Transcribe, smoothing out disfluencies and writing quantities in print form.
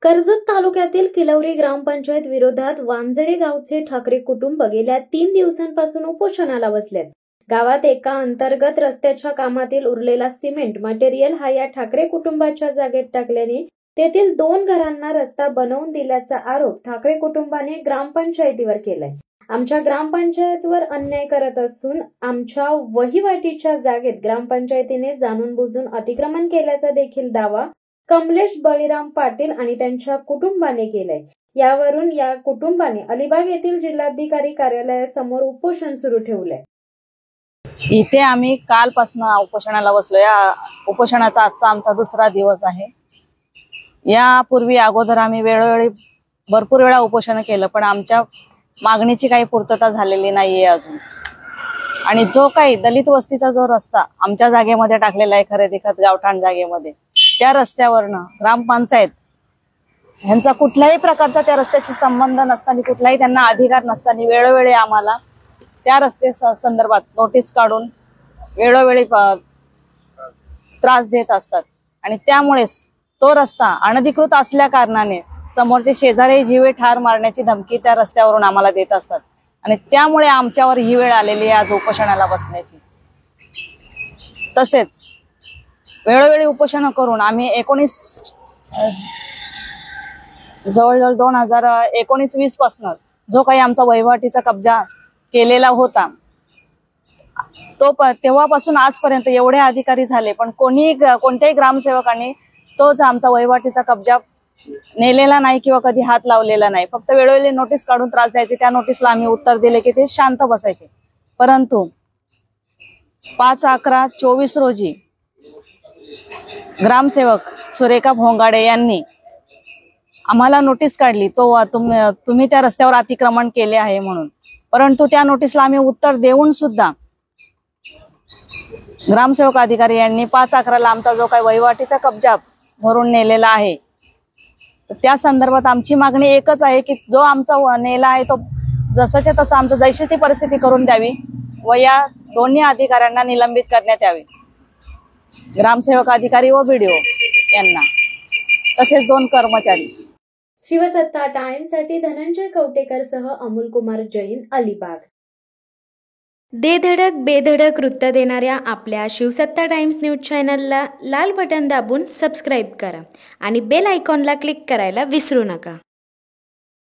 कर्जत तालुक्यातील किलवरी ग्रामपंचायत विरोधात वांजडे गावचे ठाकरे कुटुंब गेल्या 3 दिवसांपासून उपोषणाला बसलेत. गावात एका अंतर्गत रस्त्याच्या कामातील उरलेला सिमेंट मटेरियल हा या ठाकरे कुटुंबाच्या जागेत टाकल्याने तेथील 2 घरांना रस्ता बनवून दिल्याचा आरोप ठाकरे कुटुंबाने ग्रामपंचायतीवर केलाय. आमच्या ग्रामपंचायतवर अन्याय करत असून आमच्या वहिवाटीच्या जागेत ग्रामपंचायतीने जाणून बुजून अतिक्रमण केल्याचा देखील दावा कमलेश बळीराम पाटील आणि त्यांच्या कुटुंबाने केलाय. यावरून या कुटुंबाने अलिबाग येथील जिल्हाधिकारी कार्यालयासमोर उपोषण सुरू ठेवलंय. इथे आम्ही कालपासून उपोषणाला बसलो. या उपोषणाचा आजचा आमचा दुसरा दिवस आहे. यापूर्वी अगोदर आम्ही वेळोवेळी भरपूर वेळा उपोषण केलं, पण आमच्या मागणीची काही पूर्तता झालेली नाहीये अजून. आणि जो काही दलित वस्तीचा जो रस्ता आमच्या जागेमध्ये टाकलेला आहे, खरेदी खत गावठाण जागेमध्ये, त्या रस्त्यावरनं ग्रामपंचायत ह्यांचा कुठल्याही प्रकारचा त्या रस्त्याशी संबंध नसताना, कुठलाही त्यांना अधिकार नसताना वेळोवेळी आम्हाला त्या रस्ते संदर्भात नोटीस काढून वेळोवेळी त्रास देत असतात. आणि त्यामुळेच तो रस्ता अनधिकृत असल्या कारणाने समोरचे शेजारी जीवे ठार मारण्याची धमकी त्या रस्त्यावरून आम्हाला देत असतात. आणि त्यामुळे आमच्यावर ही वेळ आलेली आहे आज उपोषणाला बसण्याची. तसेच वेळोवेळी उपोषण करून आम्ही जवळजवळ 2019-20 पासून जो काही आमचा वहिवाटीचा कब्जा केलेला होता, तेव्हापासून आजपर्यंत एवढे अधिकारी झाले, पण कोणत्याही ग्रामसेवकांनी तो आमचा वहिवाटीचा कब्जा नेलेला नाही किंवा कधी हात लावलेला नाही. फक्त वेळोवेळी नोटीस काढून त्रास द्यायचे. त्या नोटीसला आम्ही उत्तर दिले की ते शांत बसायचे. परंतु 5/11/24 रोजी ग्रामसेवक सुरेखा भोंगाडे यांनी आम्हाला नोटीस काढली, तुम्ही त्या रस्त्यावर अतिक्रमण केले आहे म्हणून. परंतु त्या नोटीसला आम्ही उत्तर देऊन सुद्धा ग्रामसेवक अधिकारी यांनी 5/11ला आमचा जो काही वहिवाटीचा कब्जा भरून नेलेला आहे, त्या संदर्भात आमची मागणी एकच आहे की जो आमचा नेला आहे तो जसाच्या तसा आमचं जैशी ती परिस्थिती करून द्यावी व या दोन्ही अधिकाऱ्यांना निलंबित करण्यात यावे, ग्रामसेवक अधिकारी व BDO यांना, तसेच 2 कर्मचारी. शिवसत्ता टाइम्ससाठी धनंजय कवटेकरसह अमोल कुमार जैन, अलिबाग. दे धडक बेधडक वृत्त देणाऱ्या आपल्या शिवसत्ता टाइम्स न्यूज चॅनलला लाल बटन दाबून सबस्क्राईब करा आणि बेल आयकॉनला क्लिक करायला विसरू नका.